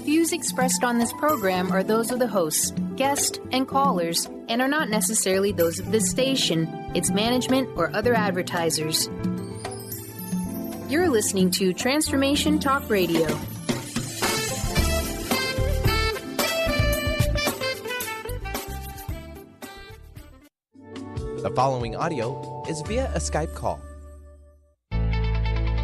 Views expressed on this program are those of the hosts, guests, and callers, and are not necessarily those of this station, its management, or other advertisers. You're listening to Transformation Talk Radio. The following audio is via a Skype call.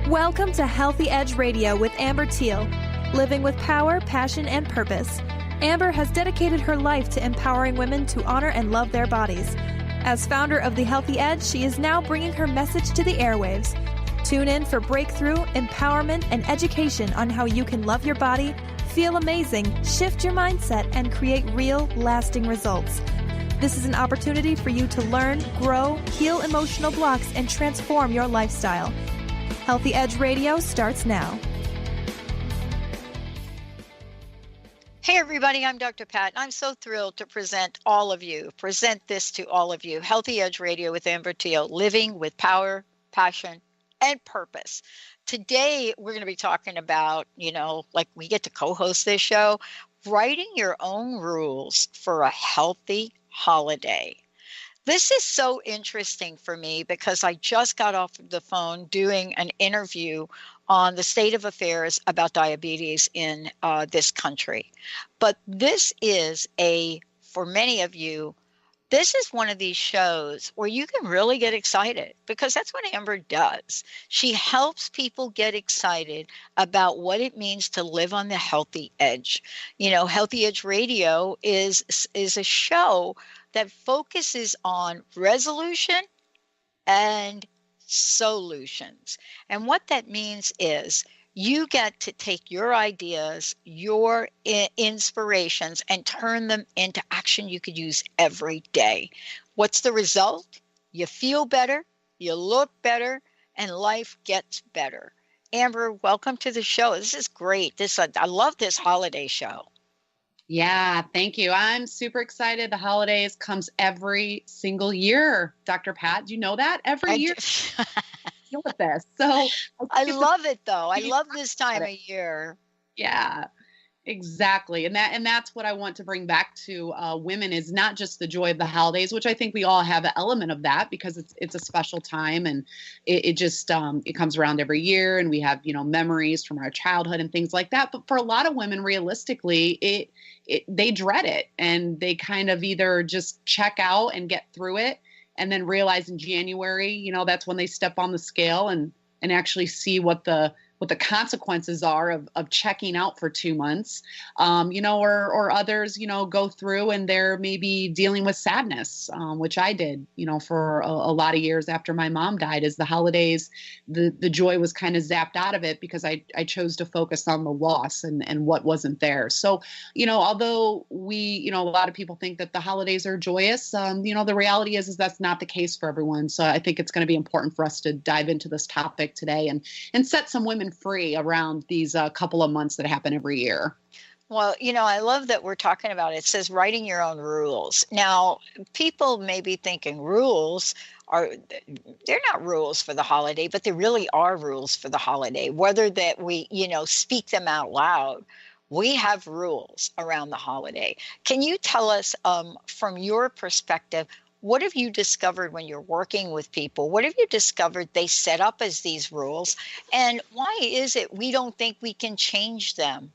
Welcome to Healthy Edge Radio with Amber Thiel. Living with power, passion, and purpose. Amber has dedicated her life to empowering women to honor and love their bodies. As founder of The Healthy Edge, she is now bringing her message to the airwaves. Tune in for breakthrough, empowerment, and education on how you can love your body, feel amazing, shift your mindset, and create real, lasting results. This is an opportunity for you to learn, grow, heal emotional blocks, and transform your lifestyle. Healthy Edge Radio starts now. Hey everybody, I'm Dr. Pat, and I'm so thrilled to present this to all of you. Healthy Edge Radio with Amber Thiel, living with power, passion, and purpose. Today, we're going to be talking about, like we get to co-host this show, writing your own rules for a healthy holiday. This is so interesting for me because I just got off the phone doing an interview on the state of affairs about diabetes in this country. But this is for many of you, this is one of these shows where you can really get excited because that's what Amber does. She helps people get excited about what it means to live on the healthy edge. Healthy Edge Radio is a show that focuses on resolution and solutions. And what that means is you get to take your ideas, your inspirations, and turn them into action you could use every day. What's the result? You feel better, you look better, and life gets better. Amber, welcome to the show. This is great. I love this holiday show. Yeah, thank you. I'm super excited. The holidays comes every single year, Dr. Pat. Do you know that? Every year. Deal with this. So I love it though. I love this time of year. Yeah, exactly. And that's what I want to bring back to women is not just the joy of the holidays, which I think we all have an element of that because it's a special time and it comes around every year and we have, memories from our childhood and things like that. But for a lot of women, realistically, they dread it and they kind of either just check out and get through it and then realize in January, that's when they step on the scale and actually see what the consequences are of checking out for 2 months, or others, go through and they're maybe dealing with sadness, which I did, for a lot of years after my mom died. As the holidays, the joy was kind of zapped out of it because I chose to focus on the loss and what wasn't there. So, although we, a lot of people think that the holidays are joyous, the reality is that's not the case for everyone. So I think it's going to be important for us to dive into this topic today and set some women free around these couple of months that happen every year. Well, I love that we're talking about it. It says writing your own rules. Now, people may be thinking they're not rules for the holiday, but they really are rules for the holiday, whether that we, speak them out loud. We have rules around the holiday. Can you tell us from your perspective, what have you discovered when you're working with people? What have you discovered they set up as these rules? And why is it we don't think we can change them?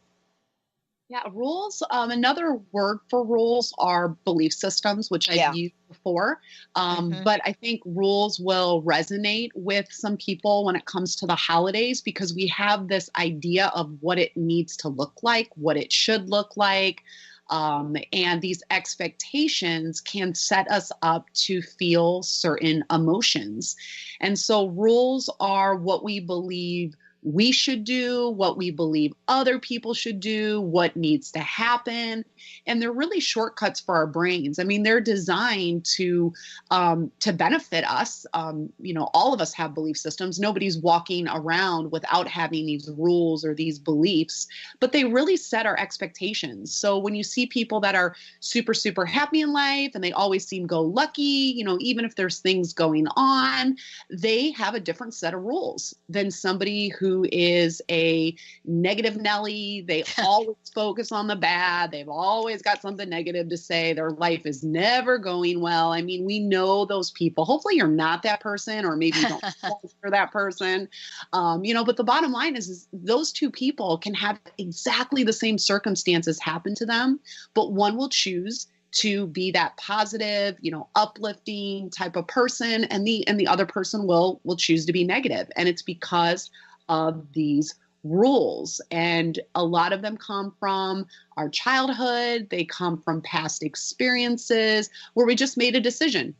Yeah, rules. Another word for rules are belief systems, which I've used before. But I think rules will resonate with some people when it comes to the holidays because we have this idea of what it needs to look like, what it should look like. And these expectations can set us up to feel certain emotions. And so rules are what we believe we should do, what we believe other people should do, what needs to happen. And they're really shortcuts for our brains. I mean, they're designed to benefit us. All of us have belief systems. Nobody's walking around without having these rules or these beliefs, but they really set our expectations. So when you see people that are super, super happy in life and they always seem go lucky, even if there's things going on, they have a different set of rules than somebody who who is a negative Nelly. They always focus on the bad. They've always got something negative to say. Their life is never going well. I mean, we know those people. Hopefully you're not that person, or maybe you don't fall for that person. But the bottom line is those two people can have exactly the same circumstances happen to them, but one will choose to be that positive, uplifting type of person, and the other person will choose to be negative. And it's because of these rules. And a lot of them come from our childhood. They come from past experiences where we just made a decision.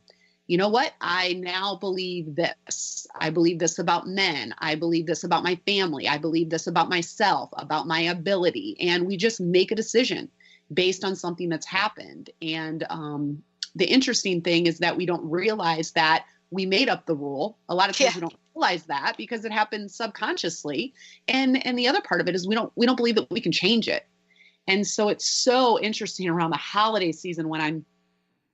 You know what? I now believe this. I believe this about men. I believe this about my family. I believe this about myself, about my ability. And we just make a decision based on something that's happened. And the interesting thing is that we don't realize that we made up the rule. A lot of times we don't realize that because it happens subconsciously. And the other part of it is we don't believe that we can change it. And so it's so interesting around the holiday season when I'm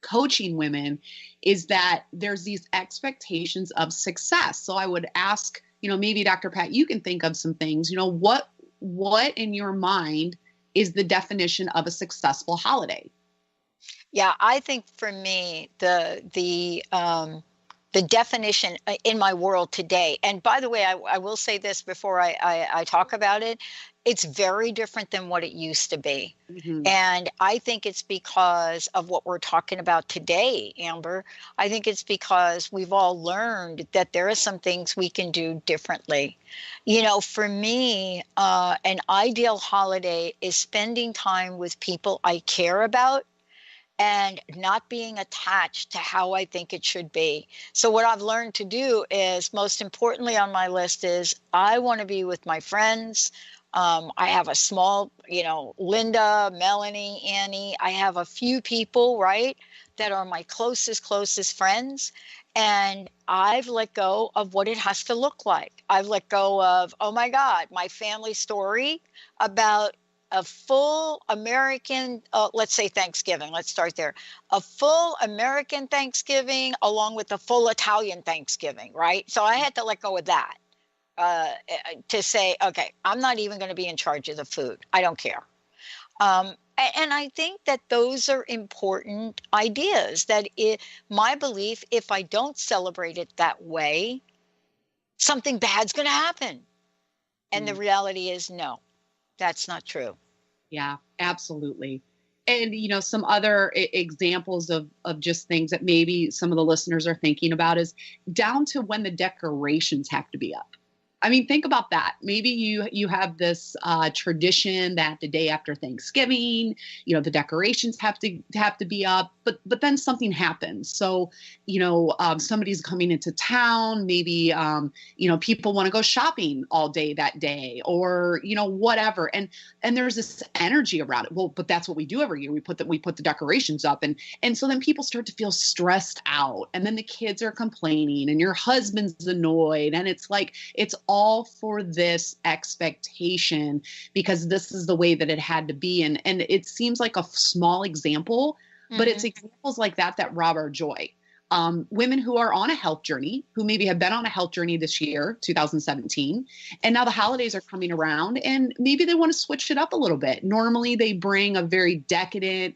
coaching women is that there's these expectations of success. So I would ask, maybe Dr. Pat, you can think of some things, what in your mind is the definition of a successful holiday? Yeah, I think for me, the definition in my world today, and by the way, I will say this before I talk about it, it's very different than what it used to be. Mm-hmm. And I think it's because of what we're talking about today, Amber. I think it's because we've all learned that there are some things we can do differently. For me, an ideal holiday is spending time with people I care about and not being attached to how I think it should be. So what I've learned to do is, most importantly on my list is, I want to be with my friends. I have a small, Linda, Melanie, Annie. I have a few people, right, that are my closest friends. And I've let go of what it has to look like. I've let go of, oh my God, my family story about a full American, let's say Thanksgiving, let's start there. A full American Thanksgiving along with a full Italian Thanksgiving, right? So I had to let go of that to say, okay, I'm not even going to be in charge of the food. I don't care. And I think that those are important ideas, that my belief, if I don't celebrate it that way, something bad's going to happen. And the reality is, no. That's not true. Yeah, absolutely. And, some other examples of just things that maybe some of the listeners are thinking about is down to when the decorations have to be up. I mean, think about that. Maybe you have this tradition that the day after Thanksgiving, the decorations have to be up, but then something happens. So, somebody's coming into town. Maybe people want to go shopping all day that day, or whatever. And there's this energy around it. Well, but that's what we do every year. We put the decorations up, and so then people start to feel stressed out, and then the kids are complaining, and your husband's annoyed, and it's like it's all for this expectation because this is the way that it had to be. And it seems like a small example, but it's examples like that rob our joy. Women who are on a health journey, who maybe have been on a health journey this year, 2017, and now the holidays are coming around and maybe they want to switch it up a little bit. Normally they bring a very decadent,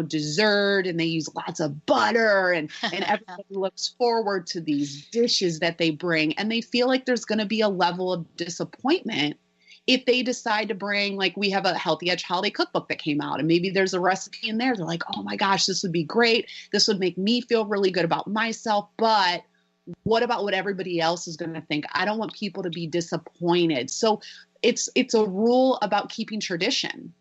dessert, and they use lots of butter and everybody looks forward to these dishes that they bring, and they feel like there's going to be a level of disappointment if they decide to bring, like, we have a Healthy Edge holiday cookbook that came out, and maybe there's a recipe in there. They're like, oh my gosh, this would be great. This would make me feel really good about myself. But what about what everybody else is going to think? I don't want people to be disappointed. So it's a rule about keeping tradition,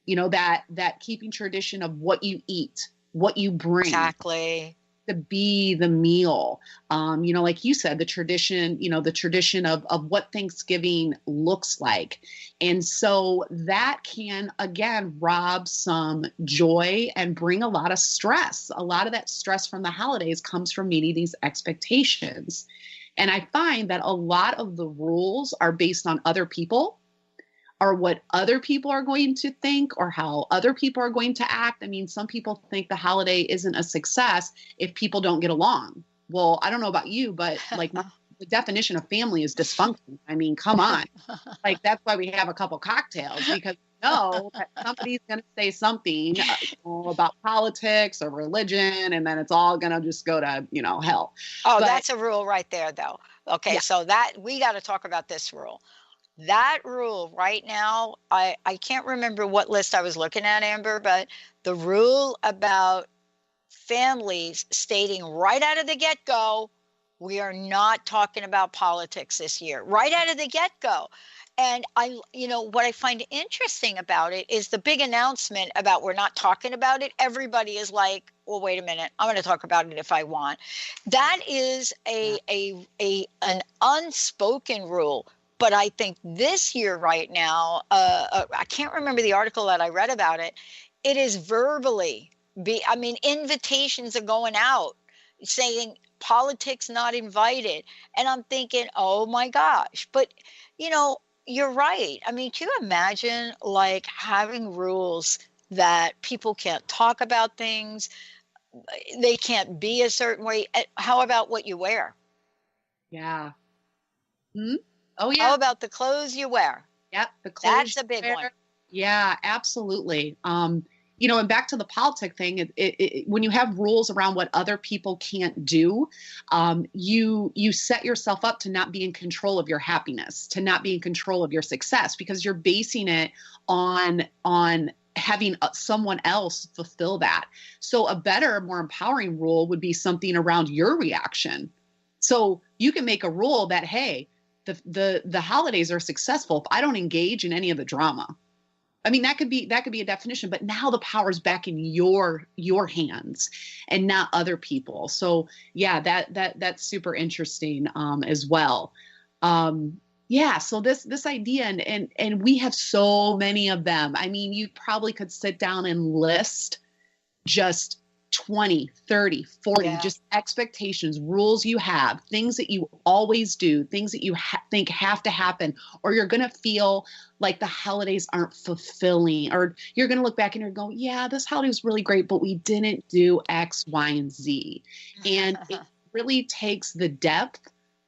that keeping tradition of what you eat, what you bring. Exactly. To be the meal, like you said, the tradition of what Thanksgiving looks like. And so that can, again, rob some joy and bring a lot of stress. A lot of that stress from the holidays comes from meeting these expectations. And I find that a lot of the rules are based on other people, or what other people are going to think, or how other people are going to act. I mean, some people think the holiday isn't a success if people don't get along. Well, I don't know about you, but like the definition of family is dysfunction. I mean, come on. Like, that's why we have a couple cocktails, because we know that somebody's going to say something about politics or religion, and then it's all going to just go to, hell. Oh, that's a rule right there, though. Okay, so that we got to talk about this rule. That rule right now, I can't remember what list I was looking at, Amber, but the rule about families stating right out of the get-go, we are not talking about politics this year, right out of the get-go. And what I find interesting about it is the big announcement about we're not talking about it. Everybody is like, well, wait a minute, I'm going to talk about it if I want. That is an unspoken rule. But I think this year right now, I can't remember the article that I read about it. It is verbally, invitations are going out saying politics not invited. And I'm thinking, oh my gosh. But, you're right. I mean, can you imagine like having rules that people can't talk about things? They can't be a certain way. How about what you wear? Yeah. Hmm? Oh, yeah. How about the clothes you wear? Yep. The clothes. That's a big one. Yeah, absolutely. And back to the politic thing, when you have rules around what other people can't do, you set yourself up to not be in control of your happiness, to not be in control of your success, because you're basing it on having someone else fulfill that. So a better, more empowering rule would be something around your reaction. So you can make a rule that, hey, the holidays are successful if I don't engage in any of the drama. I mean, that could be a definition, but now the power's back in your hands and not other people. So yeah, that's super interesting as well. So this idea, and we have so many of them. I mean, you probably could sit down and list just 20, 30, 40, just expectations, rules you have, things that you always do, things that you think have to happen, or you're going to feel like the holidays aren't fulfilling, or you're going to look back and you're going, yeah, this holiday was really great, but we didn't do X, Y, and Z. And it really takes the depth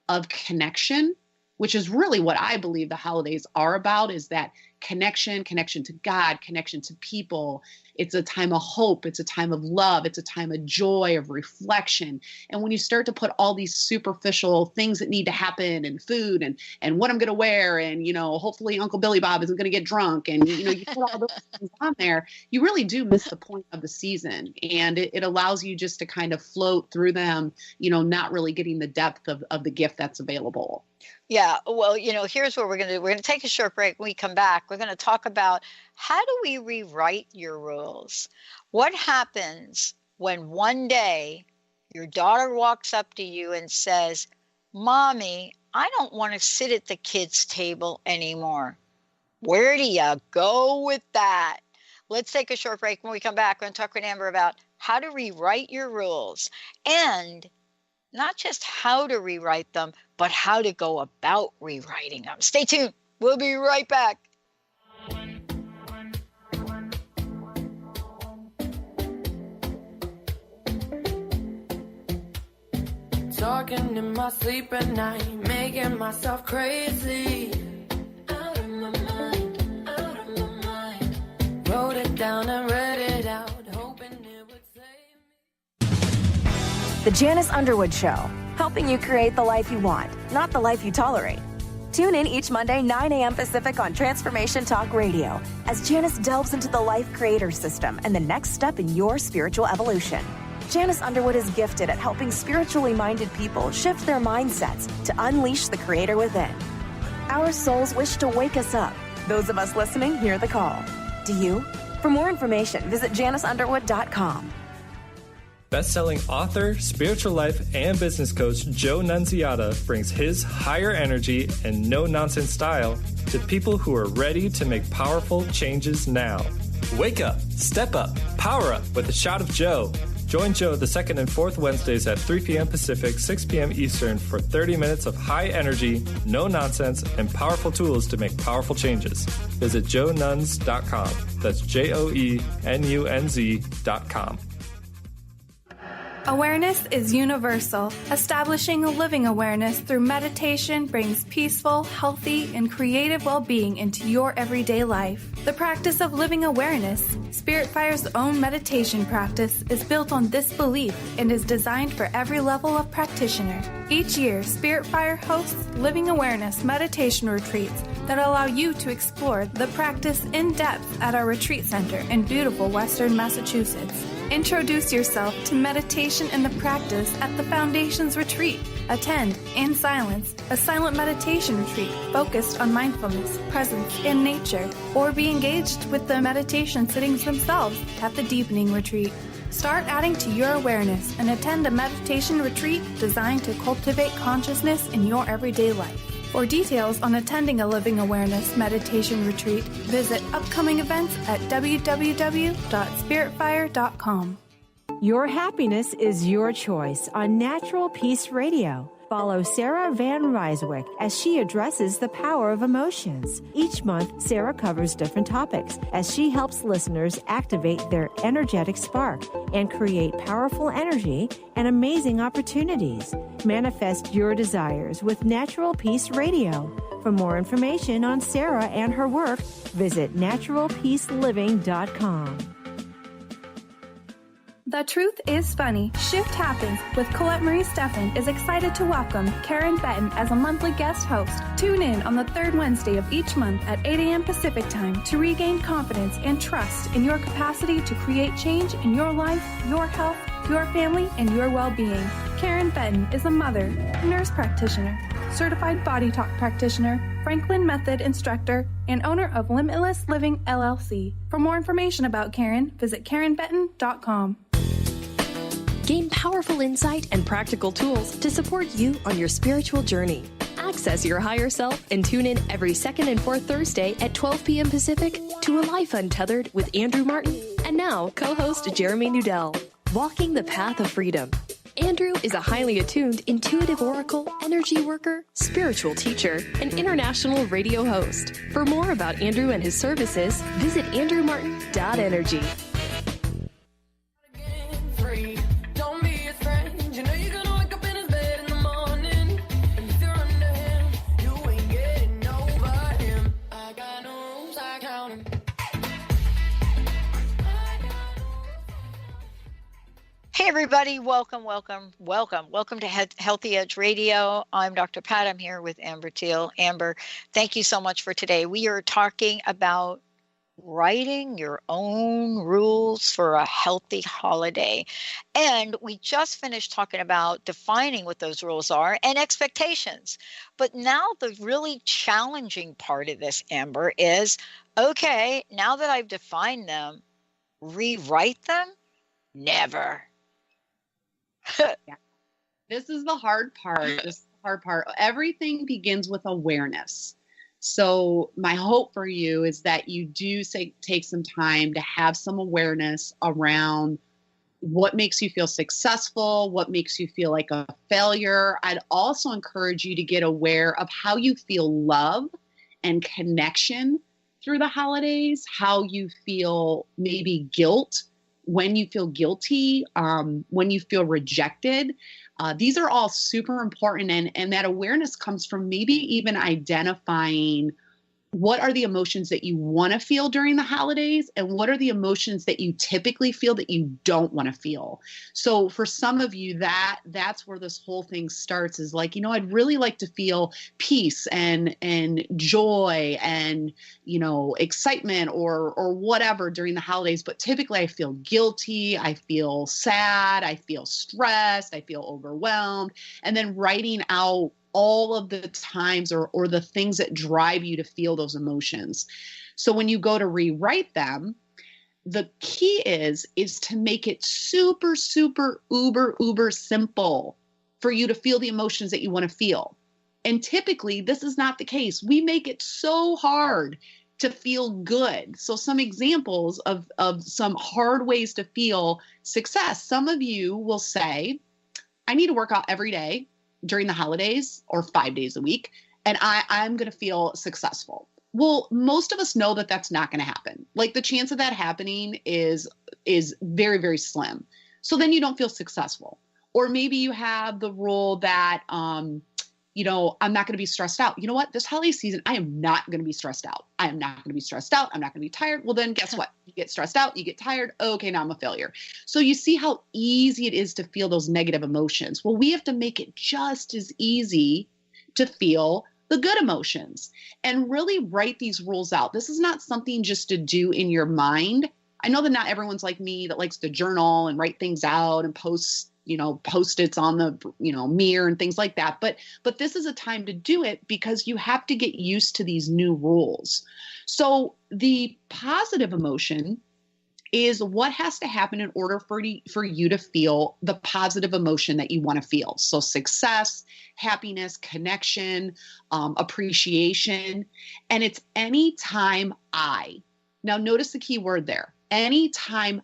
of connection, which is really what I believe the holidays are about, is that connection to God, connection to people. It's a time of hope. It's a time of love. It's a time of joy, of reflection. And when you start to put all these superficial things that need to happen, and food, and what I'm going to wear, and, hopefully Uncle Billy Bob isn't going to get drunk, and, you put all those things on there, you really do miss the point of the season. And it allows you just to kind of float through them, not really getting the depth of the gift that's available. Yeah, well, here's what we're going to do. We're going to take a short break. When we come back, we're going to talk about how do we rewrite your rules? What happens when one day your daughter walks up to you and says, Mommy, I don't want to sit at the kids' table anymore. Where do you go with that? Let's take a short break. When we come back, we're going to talk with Amber about how to rewrite your rules, and not just how to rewrite them, but how to go about rewriting them. Stay tuned. We'll be right back. Talking in my sleep at night, making myself crazy. Out of my mind, out of my mind. Wrote it down and read it out, hoping it would save me. The Janice Underwood Show, helping you create the life you want, not the life you tolerate. Tune in each Monday, 9 a.m. Pacific on Transformation Talk Radio as Janice delves into the life creator system and the next step in your spiritual evolution. Janice Underwood is gifted at helping spiritually minded people shift their mindsets to unleash the creator within. Our souls wish to wake us up. Those of us listening hear the call. Do you? For more information, visit JaniceUnderwood.com. Best-selling author, spiritual life, and business coach Joe Nunziata brings his higher energy and no-nonsense style to people who are ready to make powerful changes now. Wake up, step up, power up with a shot of Joe. Join Joe the second and fourth Wednesdays at 3 p.m. Pacific, 6 p.m. Eastern for 30 minutes of high energy, no nonsense, and powerful tools to make powerful changes. Visit joenuns.com. That's JOENUNZ.com. Awareness is universal. Establishing a living awareness through meditation brings peaceful, healthy, and creative well-being into your everyday life. The practice of living awareness, Spirit Fire's own meditation practice, is built on this belief and is designed for every level of practitioner. Each year, Spirit Fire hosts living awareness meditation retreats that allow you to explore the practice in depth at our retreat center in beautiful Western Massachusetts. Introduce yourself to meditation and the practice at the Foundation's retreat. Attend, in silence, a silent meditation retreat focused on mindfulness, presence, and nature, or be engaged with the meditation sittings themselves at the Deepening Retreat. Start adding to your awareness and attend a meditation retreat designed to cultivate consciousness in your everyday life. For details on attending a Living Awareness meditation retreat, visit upcoming events at www.spiritfire.com. Your happiness is your choice on Natural Peace Radio. Follow Sarah Van Ryswick as she addresses the power of emotions. Each month, Sarah covers different topics as she helps listeners activate their energetic spark and create powerful energy and amazing opportunities. Manifest your desires with Natural Peace Radio. For more information on Sarah and her work, visit naturalpeaceliving.com. The Truth is Funny. Shift Happens with Colette Marie Steffen is excited to welcome Karen Benton as a monthly guest host. Tune in on the third Wednesday of each month at 8 a.m. Pacific Time to regain confidence and trust in your capacity to create change in your life, your health, your family, and your well-being. Karen Benton is a mother, nurse practitioner, certified body talk practitioner, Franklin Method instructor, and owner of Limitless Living LLC. For more information about Karen, visit KarenBenton.com. Gain powerful insight and practical tools to support you on your spiritual journey. Access your higher self and tune in every second and fourth Thursday at 12 p.m. Pacific to A Life Untethered with Andrew Martin and now co-host Jeremy Nudell. Walking the Path of Freedom. Andrew is a highly attuned, intuitive oracle, energy worker, spiritual teacher, and international radio host. For more about Andrew and his services, visit andrewmartin.energy. Hey everybody, welcome to Healthy Edge Radio. I'm Dr. Pat. I'm here with Amber Thiel. Amber, thank you so much for today. We are talking about writing your own rules for a healthy holiday. And we just finished talking about defining what those rules are and expectations. But now the really challenging part of this, Amber, is, okay, now that I've defined them, rewrite them? Never. Yeah. This is the hard part. Everything begins with awareness. So my hope for you is that you do take some time to have some awareness around what makes you feel successful, what makes you feel like a failure. I'd also encourage you to get aware of how you feel love and connection through the holidays, how you feel maybe guilt, when you feel guilty, when you feel rejected. These are all super important. And that awareness comes from maybe even identifying what are the emotions that you want to feel during the holidays and what are the emotions that you typically feel that you don't want to feel. So for some of you, that's where this whole thing starts, is like, I'd really like to feel peace and joy and, excitement or whatever during the holidays. But typically I feel guilty, I feel sad, I feel stressed, I feel overwhelmed. And then writing out all of the times or the things that drive you to feel those emotions. So when you go to rewrite them, the key is to make it super, super, uber simple for you to feel the emotions that you want to feel. And typically this is not the case. We make it so hard to feel good. So some examples of some hard ways to feel success. Some of you will say, I need to work out every day during the holidays or 5 days a week, and I'm going to feel successful. Well, most of us know that that's not going to happen. Like the chance of that happening is very, very slim. So then you don't feel successful. Or maybe you have the rule that, you know, I'm not going to be stressed out. You know what? This holiday season, I am not going to be stressed out. I am not going to be stressed out. I'm not going to be tired. Well, then guess what? You get stressed out, you get tired. Okay, now I'm a failure. So you see how easy it is to feel those negative emotions. Well, we have to make it just as easy to feel the good emotions and really write these rules out. This is not something just to do in your mind. I know that not everyone's like me that likes to journal and write things out and post, you know, Post-its on the, you know, mirror and things like that. But this is a time to do it because you have to get used to these new rules. So the positive emotion is what has to happen in order for you to feel the positive emotion that you want to feel. So success, happiness, connection, appreciation, and it's anytime I. Now notice the key word there. Anytime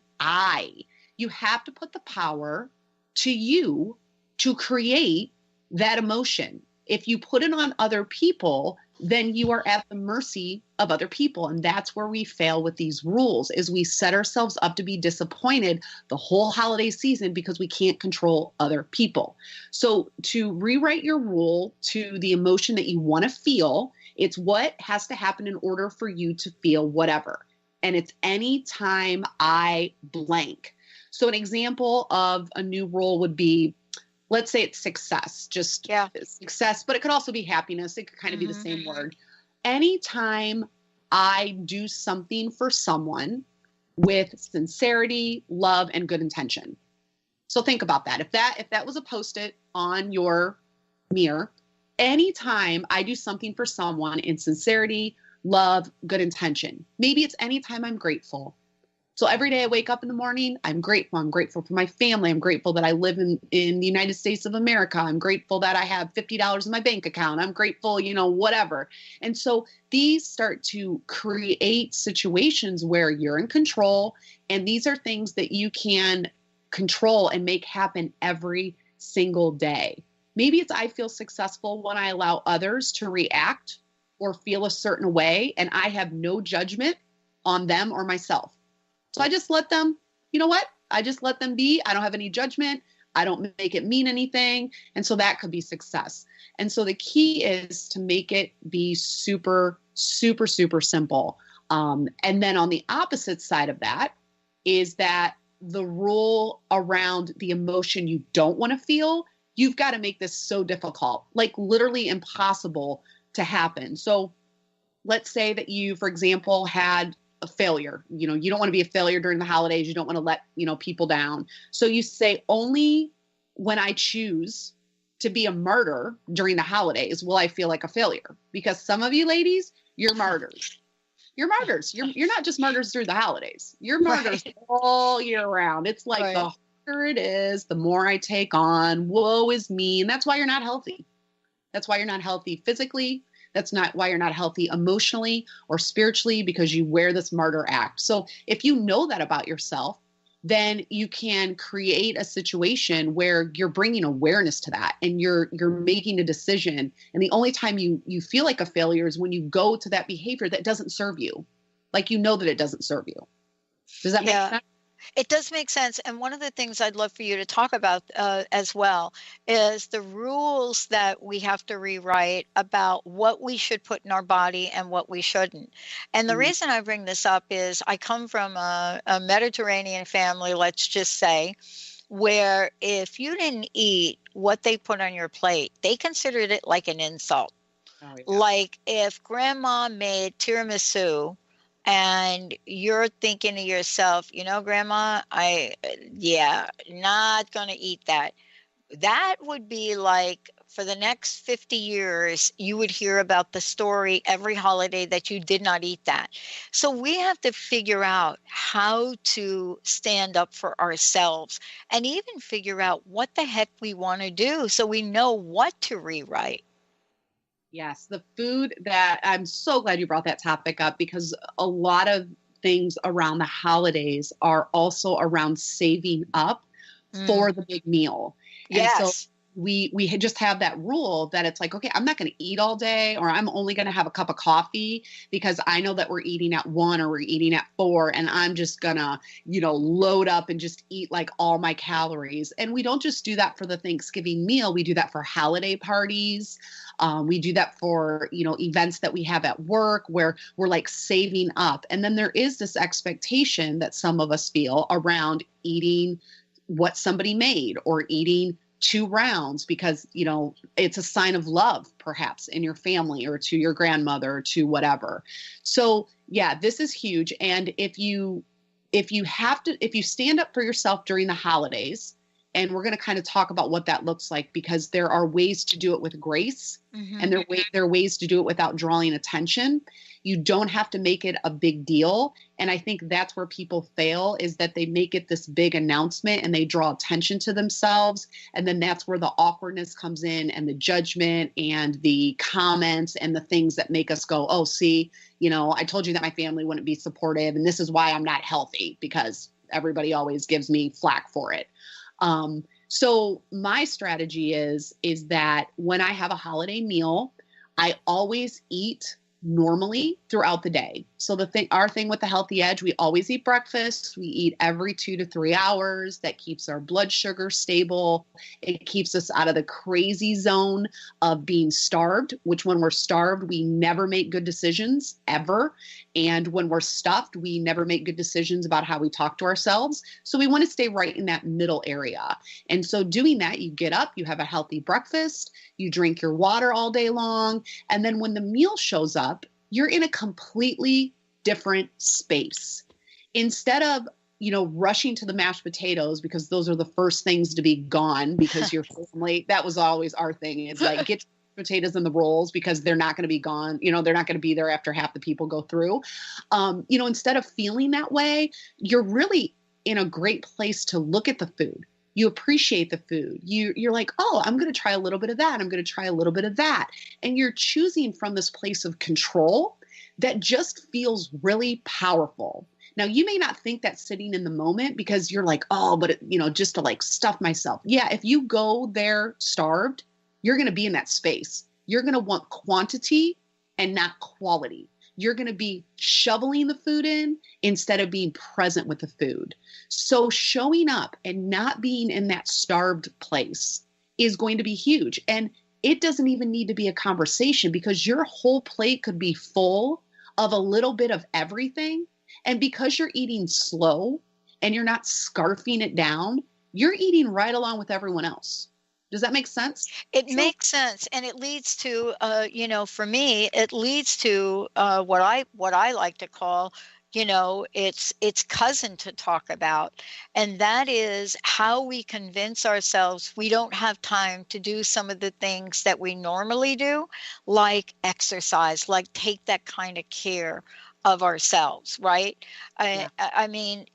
you have to put the power to you to create that emotion. If you put it on other people, then you are at the mercy of other people. And that's where we fail with these rules, is we set ourselves up to be disappointed the whole holiday season because we can't control other people. So to rewrite your rule to the emotion that you want to feel, it's what has to happen in order for you to feel whatever. And it's anytime I blank. So an example of a new rule would be, let's say it's success, just success, but it could also be happiness. It could kind of be the same word. Anytime I do something for someone with sincerity, love, and good intention. So think about that. If that was a Post-it on your mirror, anytime I do something for someone in sincerity, love, good intention. Maybe it's anytime I'm grateful. So every day I wake up in the morning, I'm grateful. I'm grateful for my family. I'm grateful that I live in the United States of America. I'm grateful that I have $50 in my bank account. I'm grateful, you know, whatever. And so these start to create situations where you're in control. And these are things that you can control and make happen every single day. Maybe it's I feel successful when I allow others to react or feel a certain way, and I have no judgment on them or myself. So I just let them, you know what? I just let them be. I don't have any judgment. I don't make it mean anything. And so that could be success. And so the key is to make it be super, super, super simple. And then on the opposite side of that is that the rule around the emotion you don't want to feel, you've got to make this so difficult, like literally impossible to happen. So let's say that you, for example, had a failure. You know, you don't want to be a failure during the holidays. You don't want to let, you know, people down. So you say, only when I choose to be a martyr during the holidays will I feel like a failure. Because some of you ladies, you're martyrs. You're martyrs. You're not just martyrs through the holidays. You're martyrs all year round. It's like the harder it is, the more I take on. Woe is me. And that's why you're not healthy. That's why you're not healthy physically. That's not why you're not healthy emotionally or spiritually, because you wear this martyr act. So if you know that about yourself, then you can create a situation where you're bringing awareness to that and you're making a decision. And the only time you feel like a failure is when you go to that behavior that doesn't serve you. Like, you know that it doesn't serve you. Does that make sense? It does make sense. And one of the things I'd love for you to talk about as well is the rules that we have to rewrite about what we should put in our body and what we shouldn't. And the reason I bring this up is I come from a Mediterranean family, let's just say, where if you didn't eat what they put on your plate, they considered it like an insult. Oh, yeah. Like if grandma made tiramisu, and you're thinking to yourself, you know, grandma, not going to eat that. That would be like for the next 50 years, you would hear about the story every holiday that you did not eat that. So we have to figure out how to stand up for ourselves and even figure out what the heck we want to do so we know what to rewrite. Yes, the food that I'm so glad you brought that topic up, because a lot of things around the holidays are also around saving up for the big meal. Yes. And so we just have that rule that it's like, okay, I'm not going to eat all day, or I'm only going to have a cup of coffee because I know that we're eating at 1 or we're eating at 4, and I'm just going to, load up and just eat like all my calories. And we don't just do that for the Thanksgiving meal. We do that for holiday parties. We do that for, events that we have at work where we're like saving up. And then there is this expectation that some of us feel around eating what somebody made or eating 2 rounds because, it's a sign of love, perhaps in your family or to your grandmother or to whatever. So yeah, this is huge. And if you stand up for yourself during the holidays, and we're going to kind of talk about what that looks like, because there are ways to do it with grace, and there are ways to do it without drawing attention. You don't have to make it a big deal. And I think that's where people fail, is that they make it this big announcement and they draw attention to themselves. And then that's where the awkwardness comes in, and the judgment and the comments and the things that make us go, oh, see, I told you that my family wouldn't be supportive, and this is why I'm not healthy, because everybody always gives me flack for it. So my strategy is that when I have a holiday meal, I always eat normally throughout the day. So our thing with the Healthy Edge, we always eat breakfast. We eat every 2 to 3 hours. That keeps our blood sugar stable. It keeps us out of the crazy zone of being starved, which when we're starved, we never make good decisions ever. And when we're stuffed, we never make good decisions about how we talk to ourselves. So we want to stay right in that middle area. And so doing that, you get up, you have a healthy breakfast, you drink your water all day long. And then when the meal shows up, you're in a completely different space. Instead of, rushing to the mashed potatoes, because those are the first things to be gone, because your family, that was always our thing. It's like, get potatoes and the rolls, because they're not going to be gone. They're not going to be there after half the people go through. Instead of feeling that way, you're really in a great place to look at the food. You appreciate the food. You're like, oh, I'm going to try a little bit of that. I'm going to try a little bit of that. And you're choosing from this place of control that just feels really powerful. Now, you may not think that sitting in the moment, because you're like, oh, but just to like stuff myself. Yeah. If you go there starved, you're going to be in that space. You're going to want quantity and not quality. You're going to be shoveling the food in instead of being present with the food. So showing up and not being in that starved place is going to be huge. And it doesn't even need to be a conversation, because your whole plate could be full of a little bit of everything. And because you're eating slow and you're not scarfing it down, you're eating right along with everyone else. Does that make sense? It makes sense. And it leads to, for me, it leads to what I like to call, its cousin to talk about. And that is how we convince ourselves we don't have time to do some of the things that we normally do, like exercise, like take that kind of care of ourselves, right? Yeah. I mean,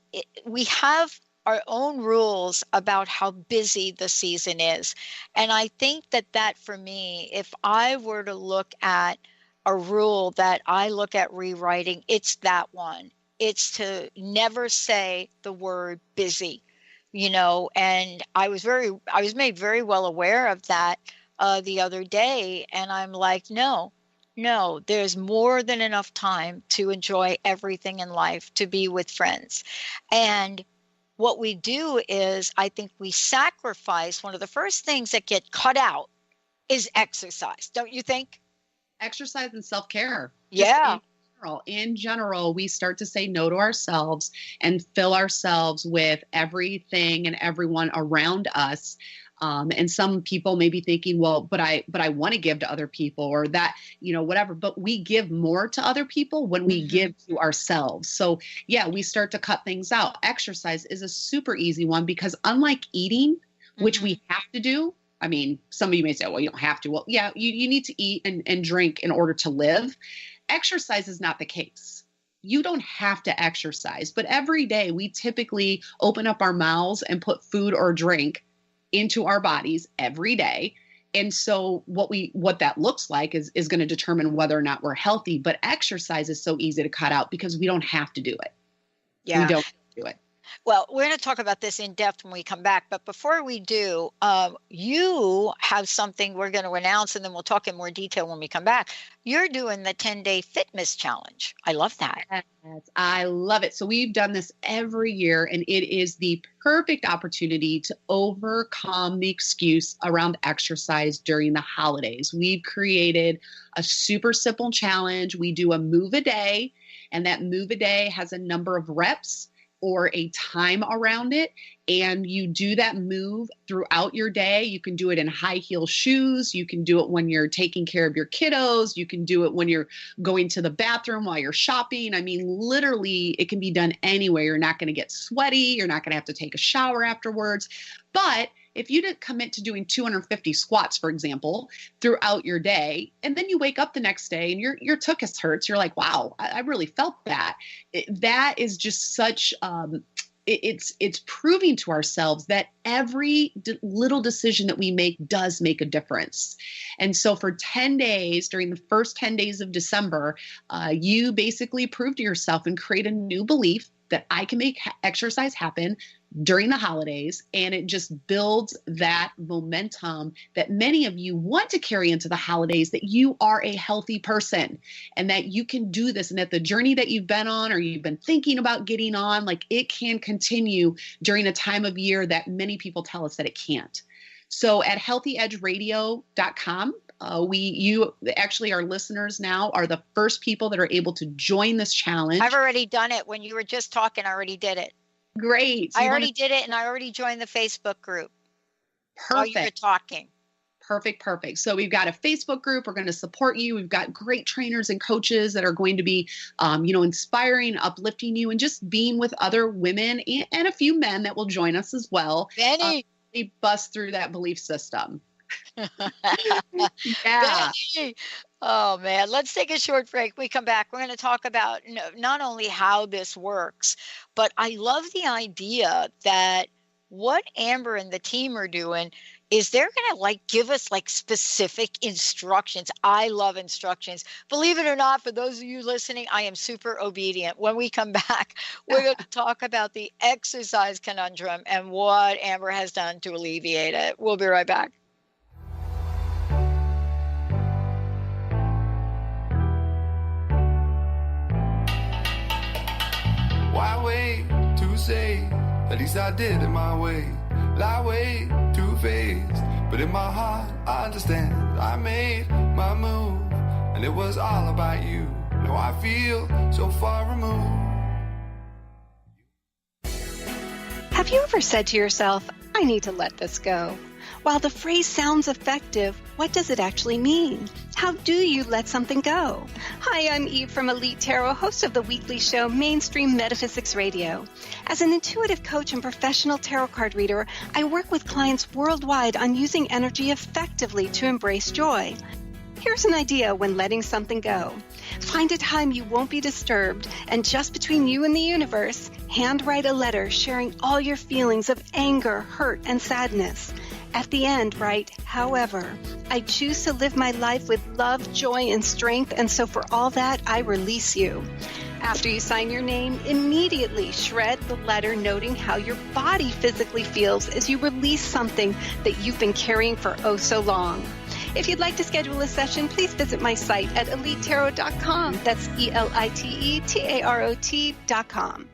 we have our own rules about how busy the season is. And I think that for me, if I were to look at a rule that I look at rewriting, it's that one. It's to never say the word busy, and I was made very well aware of that the other day. And I'm like, no, there's more than enough time to enjoy everything in life, to be with friends. And what we do is, I think we sacrifice one of the first things that get cut out is exercise. Don't you think? Exercise and self-care. Yeah. In general, we start to say no to ourselves and fill ourselves with everything and everyone around us. And some people may be thinking, well, but I want to give to other people, or that, whatever, but we give more to other people when we give to ourselves. So yeah, we start to cut things out. Exercise is a super easy one, because unlike eating, which we have to do, I mean, some of you may say, well, you don't have to. Well, yeah, you need to eat and drink in order to live. Exercise is not the case. You don't have to exercise, but every day we typically open up our mouths and put food or drink into our bodies every day. And so what that looks like is going to determine whether or not we're healthy. But exercise is so easy to cut out because we don't have to do it. Yeah. We don't do it. Well, we're going to talk about this in depth when we come back. But before we do, you have something we're going to announce, and then we'll talk in more detail when we come back. You're doing the 10-day fitness challenge. I love that. Yes, I love it. So we've done this every year, and it is the perfect opportunity to overcome the excuse around exercise during the holidays. We've created a super simple challenge. We do a move a day, and that move a day has a number of reps or a time around it. And you do that move throughout your day. You can do it in high heel shoes. You can do it when you're taking care of your kiddos. You can do it when you're going to the bathroom while you're shopping. I mean, literally, it can be done anywhere. You're not going to get sweaty. You're not going to have to take a shower afterwards. But if you didn't commit to doing 250 squats, for example, throughout your day, and then you wake up the next day and your tuchus hurts, you're like, wow, I really felt that. That is just such, it's proving to ourselves that every little decision that we make does make a difference. And so for 10 days, during the first 10 days of December, you basically prove to yourself and create a new belief that I can make exercise happen during the holidays, and it just builds that momentum that many of you want to carry into the holidays, that you are a healthy person and that you can do this, and that the journey that you've been on or you've been thinking about getting on, like, it can continue during a time of year that many people tell us that it can't. So at healthyedgeradio.com, you actually, our listeners now are the first people that are able to join this challenge. I've already done it. When you were just talking, I already did it. Great. So I already did it, and I already joined the Facebook group. Perfect. While you were talking. Perfect. So we've got a Facebook group. We're going to support you. We've got great trainers and coaches that are going to be, inspiring, uplifting you, and just being with other women and a few men that will join us as well. Benny. We bust through that belief system. Yeah. Benny. Oh, man. Let's take a short break. We come back. We're going to talk about not only how this works, but I love the idea that what Amber and the team are doing is they're going to give us specific instructions. I love instructions. Believe it or not, for those of you listening, I am super obedient. When we come back, we're going to talk about the exercise conundrum and what Amber has done to alleviate it. We'll be right back. Why wait to say, at least I did it my way. Lie way too faced, but in my heart I understand. I made my move, and it was all about you. Now I feel so far removed. Have you ever said to yourself, I need to let this go? While the phrase sounds effective, what does it actually mean? How do you let something go? Hi, I'm Eve from Elite Tarot, host of the weekly show Mainstream Metaphysics Radio. As an intuitive coach and professional tarot card reader, I work with clients worldwide on using energy effectively to embrace joy. Here's an idea when letting something go. Find a time you won't be disturbed, and just between you and the universe, handwrite a letter sharing all your feelings of anger, hurt, and sadness. At the end, write, however, I choose to live my life with love, joy, and strength, and so for all that, I release you. After you sign your name, immediately shred the letter noting how your body physically feels as you release something that you've been carrying for oh so long. If you'd like to schedule a session, please visit my site at elitetarot.com. That's ELITETAROT.com.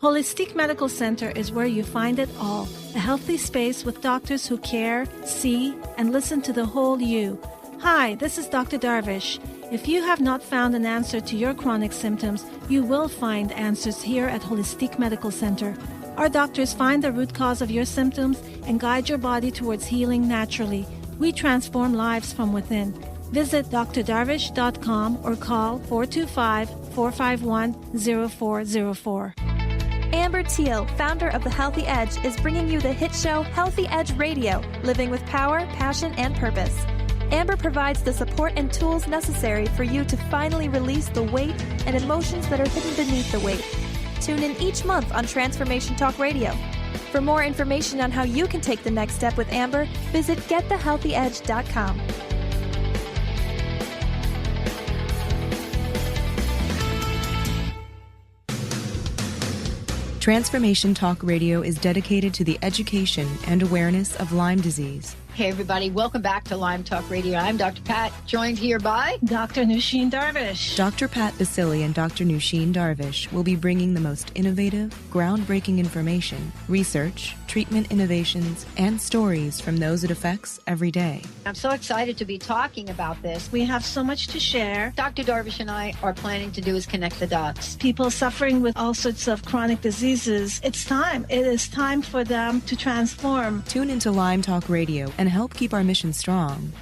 Holistic Medical Center is where you find it all. A healthy space with doctors who care, see, and listen to the whole you. Hi, this is Dr. Darvish. If you have not found an answer to your chronic symptoms, you will find answers here at Holistic Medical Center. Our doctors find the root cause of your symptoms and guide your body towards healing naturally. We transform lives from within. Visit drdarvish.com or call 425-451-0404. Amber Thiel, founder of The Healthy Edge, is bringing you the hit show Healthy Edge Radio, living with power, passion, and purpose. Amber provides the support and tools necessary for you to finally release the weight and emotions that are hidden beneath the weight. Tune in each month on Transformation Talk Radio. For more information on how you can take the next step with Amber, visit getthehealthyedge.com. Transformation Talk Radio is dedicated to the education and awareness of Lyme disease. Hey, everybody. Welcome back to Lyme Talk Radio. I'm Dr. Pat, joined here by Dr. Nusheen Darvish. Dr. Pat Basili and Dr. Nusheen Darvish will be bringing the most innovative, groundbreaking information, research, treatment innovations, and stories from those it affects every day. I'm so excited to be talking about this. We have so much to share. Dr. Darvish and I are planning to do is connect the dots. People suffering with all sorts of chronic diseases, it's time. It is time for them to transform. Tune into Lyme Talk Radio and help keep our mission strong.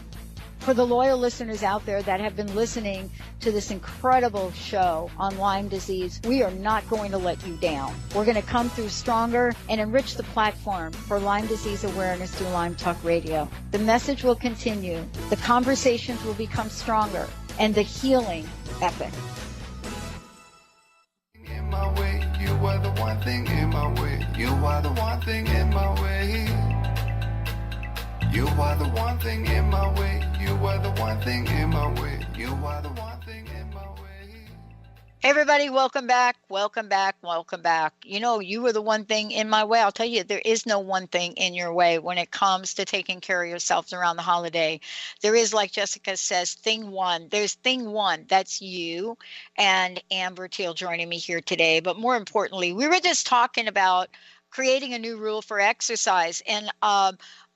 For the loyal listeners out there that have been listening to this incredible show on Lyme disease, we are not going to let you down. We're going to come through stronger and enrich the platform for Lyme disease awareness through Lyme Talk Radio. The message will continue, the conversations will become stronger, and the healing epic. In my way, you are the one thing in my way. You are the one thing in my way. You are the one thing in my way. You are the one thing in my way. You are the one thing in my way. Hey, everybody. Welcome back. Welcome back. Welcome back. You know, you were the one thing in my way. I'll tell you, there is no one thing in your way when it comes to taking care of yourselves around the holiday. There is, like Jessica says, thing one. There's thing one. That's you and Amber Thiel joining me here today. But more importantly, we were just talking about creating a new rule for exercise. And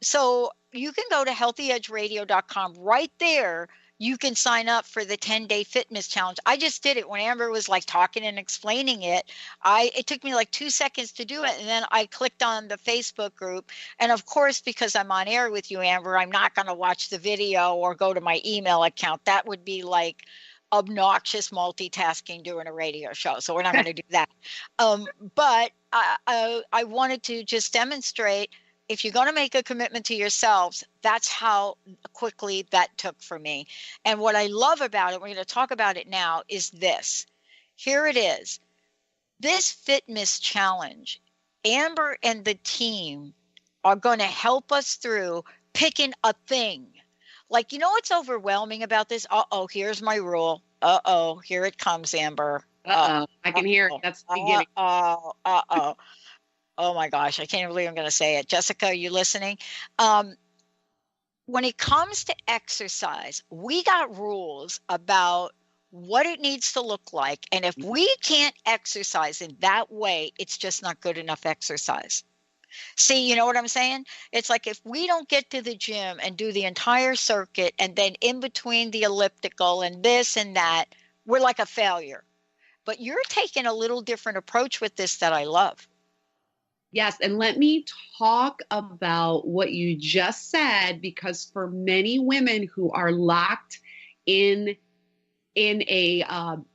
so you can go to healthyedgeradio.com. Right there, you can sign up for the 10-day fitness challenge. I just did it when Amber was like talking and explaining it. It took me like 2 seconds to do it. And then I clicked on the Facebook group. And of course, because I'm on air with you, Amber, I'm not going to watch the video or go to my email account. That would be like obnoxious multitasking doing a radio show. So we're not going to do that. But I wanted to just demonstrate, if you're going to make a commitment to yourselves, that's how quickly that took for me. And what I love about it, we're going to talk about it now, is this. Here it is. This fitness challenge, Amber and the team are going to help us through picking a thing. Like, you know what's overwhelming about this? Uh-oh, here's my rule. Uh-oh, here it comes, Amber. Uh-oh, I can hear it. That's the beginning. Uh-oh. Oh my gosh, I can't believe I'm going to say it. Jessica, are you listening? When it comes to exercise, we got rules about what it needs to look like. And if we can't exercise in that way, it's just not good enough exercise. See, you know what I'm saying? It's like if we don't get to the gym and do the entire circuit and then in between the elliptical and this and that, we're like a failure. But you're taking a little different approach with this that I love. Yes, and let me talk about what you just said, because for many women who are locked in a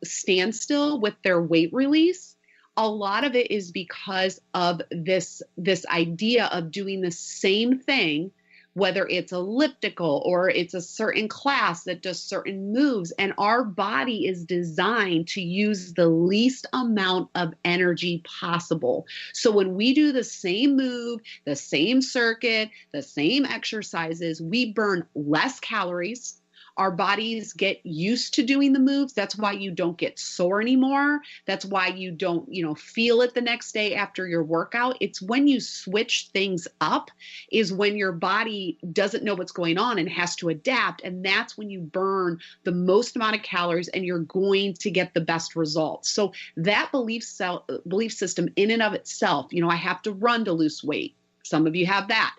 standstill with their weight release, a lot of it is because of this idea of doing the same thing, whether it's elliptical or it's a certain class that does certain moves. And our body is designed to use the least amount of energy possible. So when we do the same move, the same circuit, the same exercises, we burn less calories. Our bodies get used to doing the moves. That's why you don't get sore anymore. That's why you don't, feel it the next day after your workout. It's when you switch things up is when your body doesn't know what's going on and has to adapt. And that's when you burn the most amount of calories and you're going to get the best results. So that belief system in and of itself, I have to run to lose weight. Some of you have that.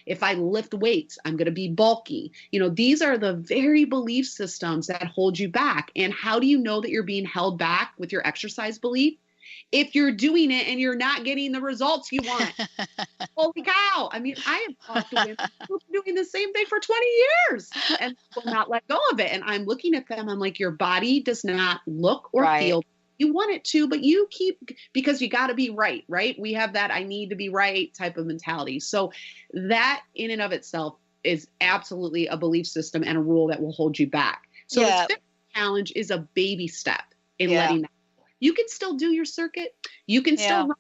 If I lift weights, I'm going to be bulky. These are the very belief systems that hold you back. And how do you know that you're being held back with your exercise belief? If you're doing it and you're not getting the results you want. Holy cow. I mean, I have talked to women who've been doing the same thing for 20 years and will not let go of it. And I'm looking at them, I'm like, your body does not look or feel. You want it to, but you keep, because you got to be right? We have that I need to be right type of mentality. So that in and of itself is absolutely a belief system and a rule that will hold you back. So the fitness challenge is a baby step in letting that go. You can still do your circuit. You can still run.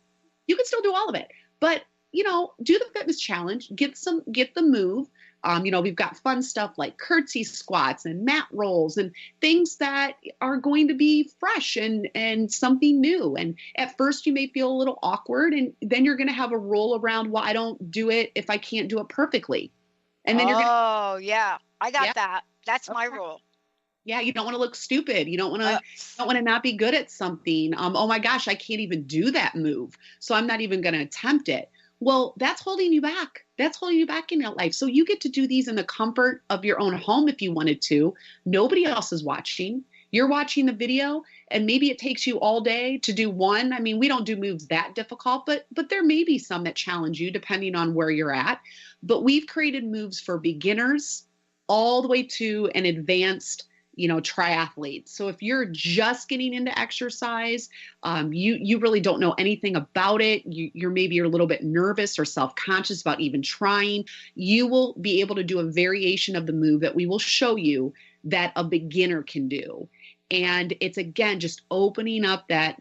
You can still do all of it. But, do the fitness challenge, get the move. We've got fun stuff like curtsy squats and mat rolls and things that are going to be fresh and something new. And at first you may feel a little awkward, and then you're going to have a rule around, well, I don't do it if I can't do it perfectly. And then yeah, I got that. That's my rule. Yeah, you don't want to look stupid. You don't want to not be good at something. Oh my gosh, I can't even do that move, so I'm not even going to attempt it. Well, that's holding you back. That's holding you back in your life. So you get to do these in the comfort of your own home if you wanted to. Nobody else is watching. You're watching the video, and maybe it takes you all day to do one. I mean, we don't do moves that difficult, but there may be some that challenge you depending on where you're at. But we've created moves for beginners all the way to an advanced triathletes. So if you're just getting into exercise, you really don't know anything about it. You're a little bit nervous or self-conscious about even trying. You will be able to do a variation of the move that we will show you that a beginner can do. And it's, again, just opening up that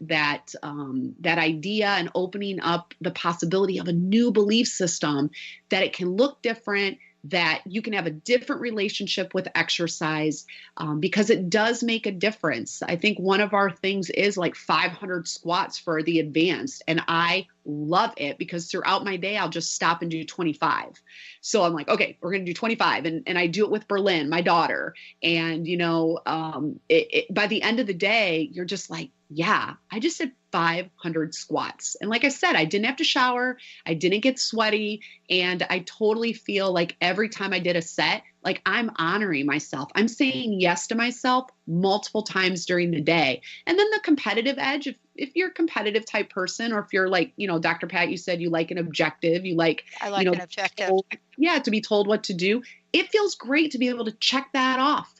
idea and opening up the possibility of a new belief system, that it can look different, that you can have a different relationship with exercise, because it does make a difference. I think one of our things is like 500 squats for the advanced, and I love it because throughout my day, I'll just stop and do 25. So I'm like, okay, we're going to do 25. And I do it with Berlin, my daughter. And, by the end of the day, you're just like, yeah, I just did 500 squats. And like I said, I didn't have to shower. I didn't get sweaty. And I totally feel like every time I did a set, like I'm honoring myself. I'm saying yes to myself multiple times during the day. And then the competitive edge, if you're a competitive type person, or if you're like, Dr. Pat, you said you like an objective, I like an objective. To be told what to do. It feels great to be able to check that off.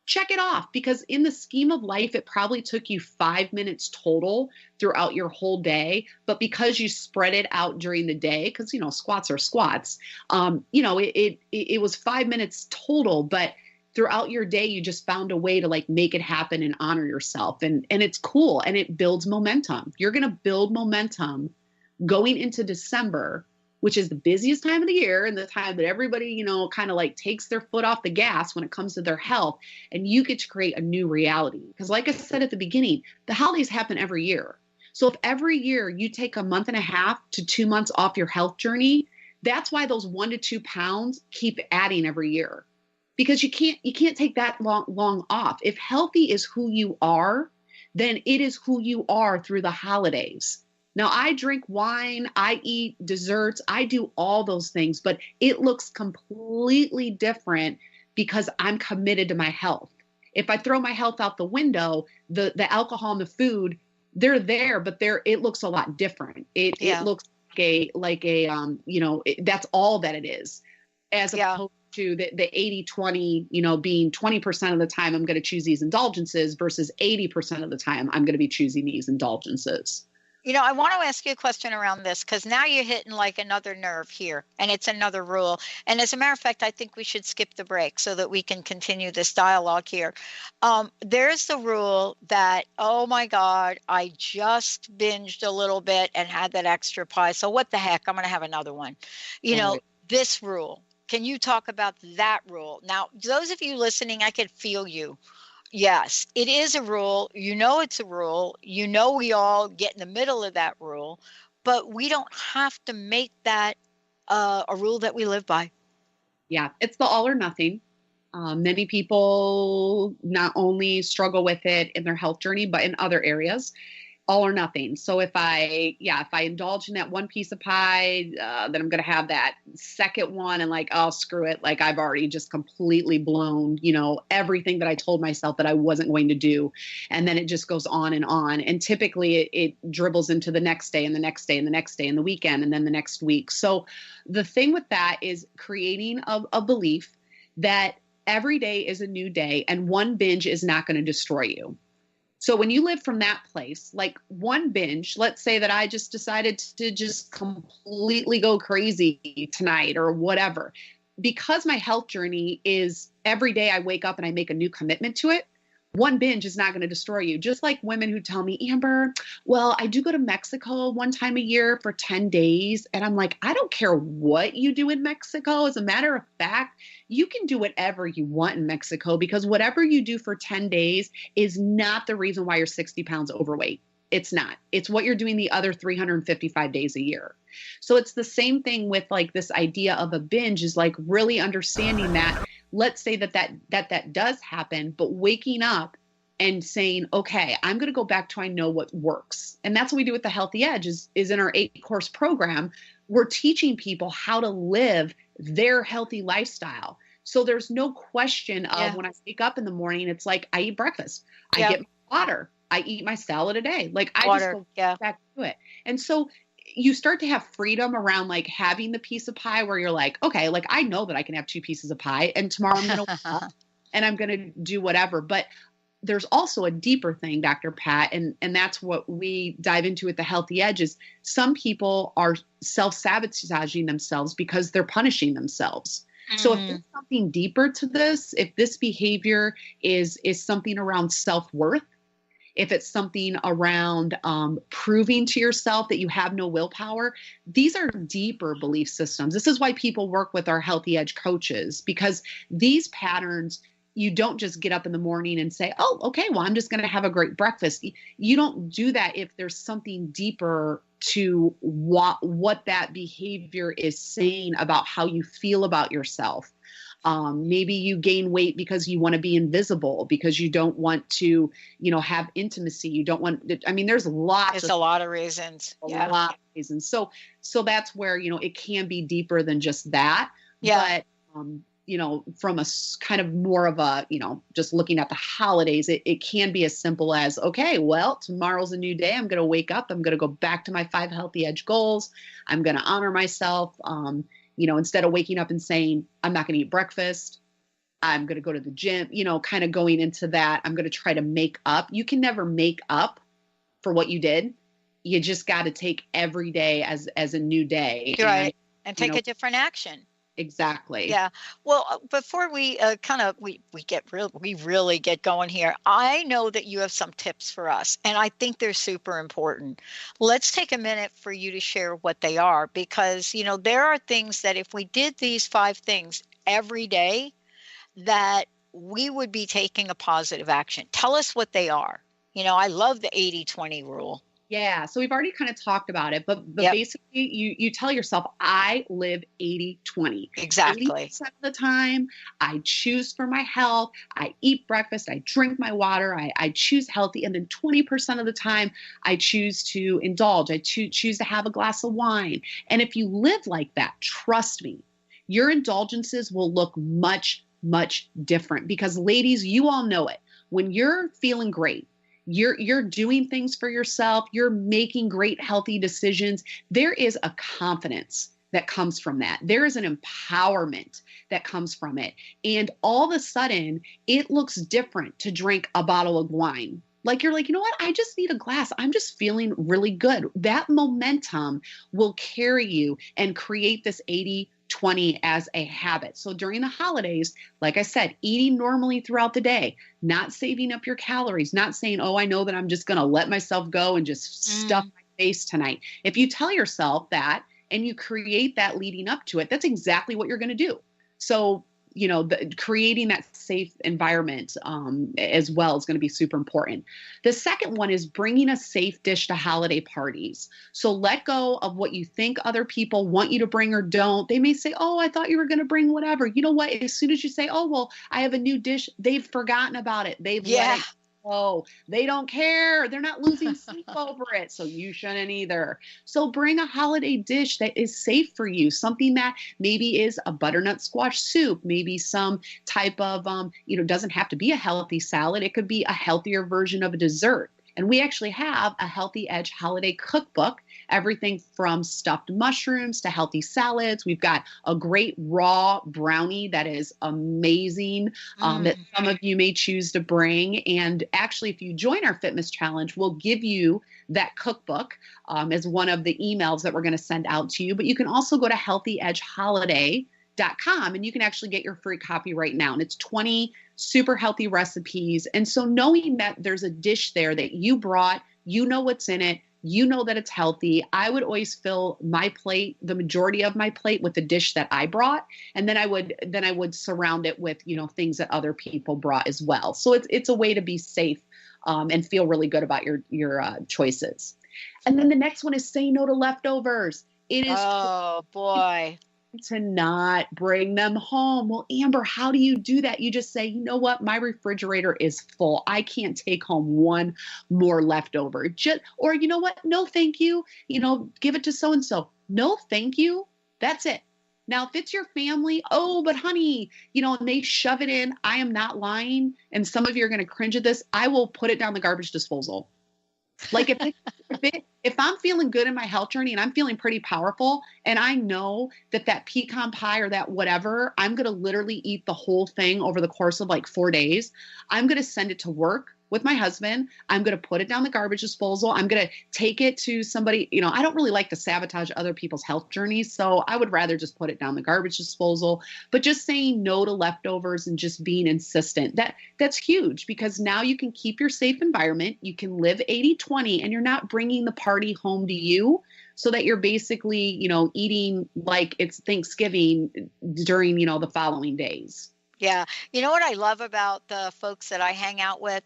Check it off, because in the scheme of life, it probably took you 5 minutes total throughout your whole day. But because you spread it out during the day, because, squats are squats, it was 5 minutes total. But throughout your day, you just found a way to like make it happen and honor yourself. And it's cool. And it builds momentum. You're going to build momentum going into December, which is the busiest time of the year and the time that everybody, kind of like takes their foot off the gas when it comes to their health. And you get to create a new reality. Because like I said at the beginning, the holidays happen every year. So if every year you take a month and a half to 2 months off your health journey, that's why those 1 to 2 pounds keep adding every year. Because you can't take that long off. If healthy is who you are, then it is who you are through the holidays. Now, I drink wine, I eat desserts, I do all those things, but it looks completely different because I'm committed to my health. If I throw my health out the window, the alcohol and the food, they're there, but it looks a lot different. It looks like a that's all that it is, as opposed to the 80-20, being 20% of the time I'm going to choose these indulgences versus 80% of the time I'm going to be choosing these indulgences. I want to ask you a question around this, because now you're hitting like another nerve here, and it's another rule. And as a matter of fact, I think we should skip the break so that we can continue this dialogue here. There's the rule that, oh my God, I just binged a little bit and had that extra pie. So what the heck? I'm going to have another one. This rule. Can you talk about that rule? Now, those of you listening, I can feel you. Yes, it is a rule. It's a rule. We all get in the middle of that rule, but we don't have to make that a rule that we live by. Yeah, it's the all or nothing. Many people not only struggle with it in their health journey, but in other areas. All or nothing. So if I indulge in that one piece of pie, then I'm going to have that second one and like, oh, screw it. Like I've already just completely blown, everything that I told myself that I wasn't going to do. And then it just goes on. And typically it dribbles into the next day and the next day and the next day and the weekend and then the next week. So the thing with that is creating a belief that every day is a new day and one binge is not going to destroy you. So when you live from that place, like one binge, let's say that I just decided to just completely go crazy tonight or whatever, because my health journey is every day I wake up and I make a new commitment to it. one binge is not going to destroy you. Just like women who tell me, Amber, well, I do go to Mexico one time a year for 10 days. And I'm like, I don't care what you do in Mexico. As a matter of fact, you can do whatever you want in Mexico, because whatever you do for 10 days is not the reason why you're 60 pounds overweight. It's not. It's what you're doing the other 355 days a year. So it's the same thing with like this idea of a binge, is like really understanding that. Let's say that does happen, but waking up and saying, okay, I'm going to go back to, I know what works. And that's what we do with the Healthy Edge is in our 8-course program. We're teaching people how to live their healthy lifestyle. So there's no question of when I wake up in the morning, it's like I eat breakfast, I get my water, I eat my salad a day. Like I just go back to it. And so you start to have freedom around like having the piece of pie where you're like, okay, like I know that I can have 2 pieces of pie and tomorrow I'm going to wake up and I'm going to do whatever. But there's also a deeper thing, Dr. Pat, and that's what we dive into at the Healthy Edge is some people are self-sabotaging themselves because they're punishing themselves. So if there's something deeper to this, if this behavior is something around self-worth, if it's something around proving to yourself that you have no willpower, these are deeper belief systems. This is why people work with our Healthy Edge coaches, because these patterns, you don't just get up in the morning and say, oh, okay, well, I'm just going to have a great breakfast. You don't do that if there's something deeper to what that behavior is saying about how you feel about yourself. Maybe you gain weight because you want to be invisible, because you don't want to, have intimacy. You don't want, there's a lot of reasons. A lot of reasons. So that's where, it can be deeper than just that. Yeah. But, from a kind of more of a, just looking at the holidays, it can be as simple as, okay, well, tomorrow's a new day. I'm going to wake up. I'm going to go back to my 5 Healthy Edge goals. I'm going to honor myself. Instead of waking up and saying, I'm not going to eat breakfast, I'm going to go to the gym, kind of going into that. I'm going to try to make up. You can never make up for what you did. You just got to take every day as a new day. Right. And take a different action. Exactly. Yeah. Well, before we we really get going here, I know that you have some tips for us, and I think they're super important. Let's take a minute for you to share what they are, because, there are things that if we did these 5 things every day, that we would be taking a positive action. Tell us what they are. I love the 80-20 rule. Yeah. So we've already kind of talked about it, but basically you tell yourself, I live 80-20. Exactly. 80% of the time, I choose for my health. I eat breakfast. I drink my water. I choose healthy. And then 20% of the time, I choose to indulge. I choose to have a glass of wine. And if you live like that, trust me, your indulgences will look much, much different, because ladies, you all know it. When you're feeling great, you're doing things for yourself, you're making great, healthy decisions, there is a confidence that comes from that. There is an empowerment that comes from it. And all of a sudden, it looks different to drink a bottle of wine. Like you're like, you know what? I just need a glass. I'm just feeling really good. That momentum will carry you and create this 80-20 as a habit. So during the holidays, like I said, eating normally throughout the day, not saving up your calories, not saying, oh, I know that I'm just going to let myself go and just stuff my face tonight. If you tell yourself that and you create that leading up to it, that's exactly what you're going to do. So, creating that safe environment as well is going to be super important. The second one is bringing a safe dish to holiday parties. So let go of what you think other people want you to bring or don't. They may say, oh, I thought you were going to bring whatever. You know what? As soon as you say, oh, well, I have a new dish, they've forgotten about it. They've let it go. They don't care. They're not losing sleep over it. So you shouldn't either. So bring a holiday dish that is safe for you. Something that maybe is a butternut squash soup, maybe some type of, doesn't have to be a healthy salad. It could be a healthier version of a dessert. And we actually have a Healthy Edge holiday cookbook, everything from stuffed mushrooms to healthy salads. We've got a great raw brownie that is amazing that some of you may choose to bring. And actually, if you join our fitness challenge, we'll give you that cookbook as one of the emails that we're going to send out to you. But you can also go to healthyedgeholiday.com amber.com, and you can actually get your free copy right now. And it's 20 super healthy recipes. And so knowing that there's a dish there that you brought, you know what's in it, you know that it's healthy. I would always fill my plate, the majority of my plate, with the dish that I brought, and then I would surround it with, things that other people brought as well. So it's a way to be safe and feel really good about your choices. And then the next one is say no to leftovers. It is boy, to not bring them home. Well, Amber, how do you do that? You just say, you know what? My refrigerator is full. I can't take home one more leftover. Or you know what? No, thank you. Give it to so-and-so. No, thank you. That's it. Now, if it's your family, but honey, and they shove it in, I am not lying. And some of you are going to cringe at this. I will put it down the garbage disposal. Like if I'm feeling good in my health journey and I'm feeling pretty powerful, and I know that pecan pie or that whatever, I'm going to literally eat the whole thing over the course of like 4 days. I'm going to send it to work with my husband. I'm going to put it down the garbage disposal. I'm going to take it to somebody. I don't really like to sabotage other people's health journeys, so I would rather just put it down the garbage disposal. But just saying no to leftovers and just being insistent, that's huge, because now you can keep your safe environment. You can live 80-20, and you're not bringing the party home to you, so that you're basically, eating like it's Thanksgiving during, the following days. Yeah. You know what I love about the folks that I hang out with?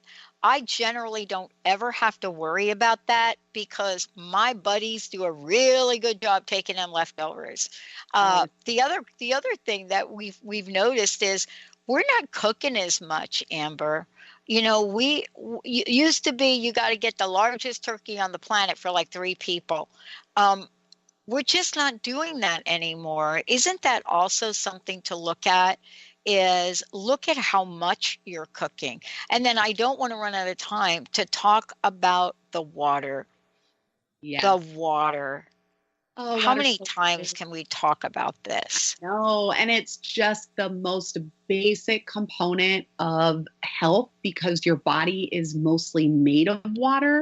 I generally don't ever have to worry about that, because my buddies do a really good job taking them leftovers. The other thing that we've noticed is we're not cooking as much, Amber. We used to be, you got to get the largest turkey on the planet for like 3 people. We're just not doing that anymore. Isn't that also something to look at? Is look at how much you're cooking. And then I don't want to run out of time to talk about the water. Yeah. The water. How many so times can we talk about this? No, and it's just the most basic component of health, because your body is mostly made of water.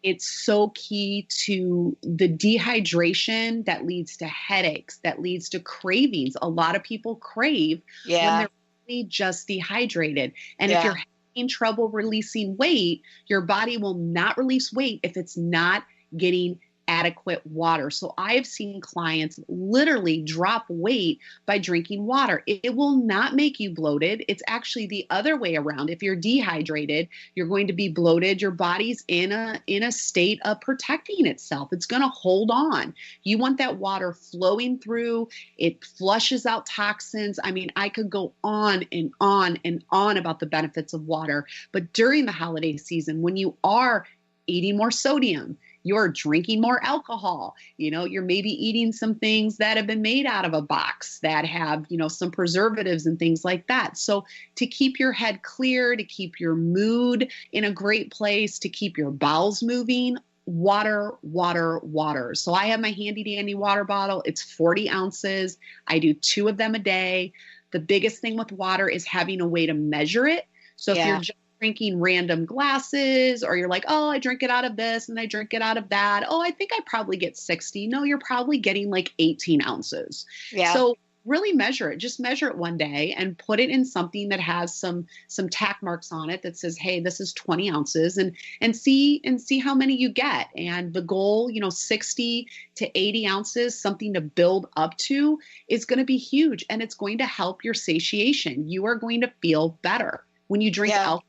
It's so key to the dehydration that leads to headaches, that leads to cravings. A lot of people crave when they're really just dehydrated. And if you're having trouble releasing weight, your body will not release weight if it's not getting adequate water. So I have seen clients literally drop weight by drinking water. It will not make you bloated. It's actually the other way around. If you're dehydrated, you're going to be bloated. Your body's in a state of protecting itself. It's going to hold on. You want that water flowing through. It flushes out toxins. I mean, I could go on and on and on about the benefits of water. But during the holiday season, when you are eating more sodium, you're drinking more alcohol, you're maybe eating some things that have been made out of a box that have, some preservatives and things like that. So to keep your head clear, to keep your mood in a great place, to keep your bowels moving, water, water, water. So I have my handy dandy water bottle. It's 40 ounces. I do 2 of them a day. The biggest thing with water is having a way to measure it. So if you're just drinking random glasses, or you're like, oh, I drink it out of this and I drink it out of that. Oh, I think I probably get 60. No, you're probably getting like 18 ounces. Yeah. So really measure it. Just measure it one day and put it in something that has some tack marks on it that says, hey, this is 20 ounces, and see how many you get. And the goal, 60 to 80 ounces, something to build up to, is going to be huge. And it's going to help your satiation. You are going to feel better. When you drink alcohol,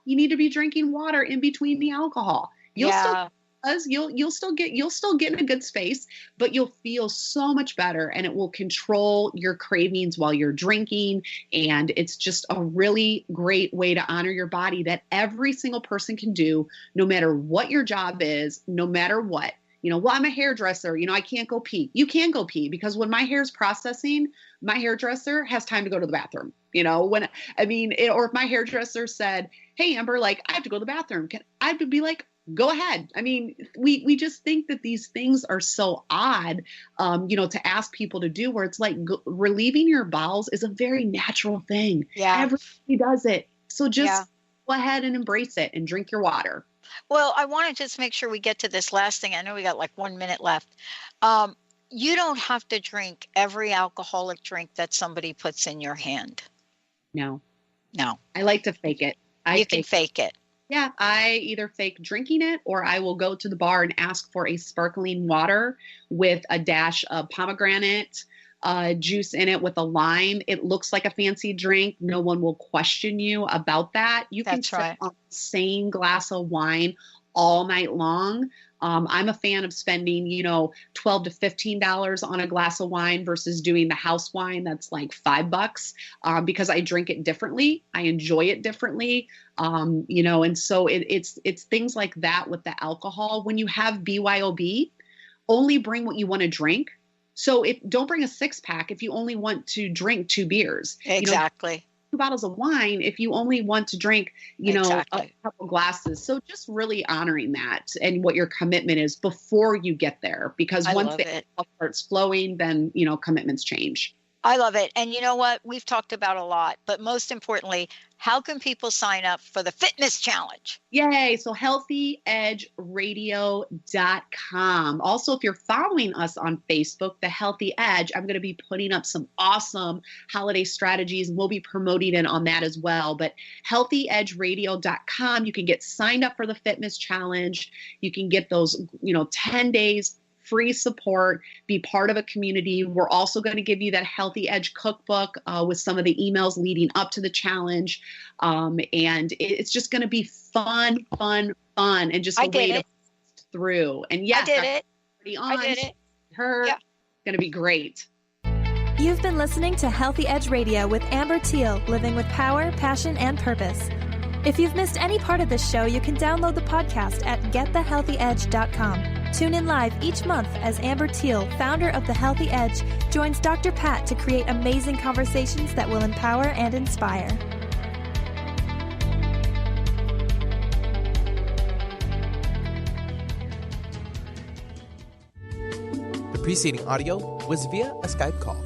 you need to be drinking water in between the alcohol. You'll still get in a good space, but you'll feel so much better, and it will control your cravings while you're drinking. And it's just a really great way to honor your body that every single person can do, no matter what your job is, no matter what. Well, I'm a hairdresser, I can't go pee. You can go pee, because when my hair is processing, my hairdresser has time to go to the bathroom. Or if my hairdresser said, hey, Amber, I have to go to the bathroom, I would be like, go ahead. We just think that these things are so odd, to ask people to do, where it's like relieving your bowels is a very natural thing. Yeah. Everybody does it. So just go ahead and embrace it and drink your water. Well, I want to just make sure we get to this last thing. I know we got like 1 minute left. you don't have to drink every alcoholic drink that somebody puts in your hand. No. No. I like to fake it. You can fake it. Yeah, I either fake drinking it or I will go to the bar and ask for a sparkling water with a dash of pomegranate juice in it with a lime. It looks like a fancy drink. No one will question you about that. You can sip on the same glass of wine all night long. I'm a fan of spending, $12 to $15 on a glass of wine versus doing the house wine that's like $5 because I drink it differently. I enjoy it differently. And so it's things like that with the alcohol. When you have BYOB, only bring what you want to drink. So don't bring a 6-pack if you only want to drink 2 beers. Exactly. 2 bottles of wine if you only want to drink, a couple glasses. So just really honoring that and what your commitment is before you get there, because once the alcohol starts flowing, then, commitments change. I love it. And you know what? We've talked about a lot, but most importantly, how can people sign up for the fitness challenge? Yay. So healthyedgeradio.com. Also, if you're following us on Facebook, The Healthy Edge, I'm going to be putting up some awesome holiday strategies. We'll be promoting it on that as well. But healthyedgeradio.com, you can get signed up for the fitness challenge. You can get those, 10 days free support, be part of a community. We're also going to give you that Healthy Edge cookbook with some of the emails leading up to the challenge. And it's just going to be fun, and just a way to through. And yes, I did it. Her, going to be great. You've been listening to Healthy Edge Radio with Amber Thiel, living with power, passion, and purpose. If you've missed any part of this show, you can download the podcast at getthehealthyedge.com. Tune in live each month as Amber Thiel, founder of The Healthy Edge, joins Dr. Pat to create amazing conversations that will empower and inspire. The preceding audio was via a Skype call.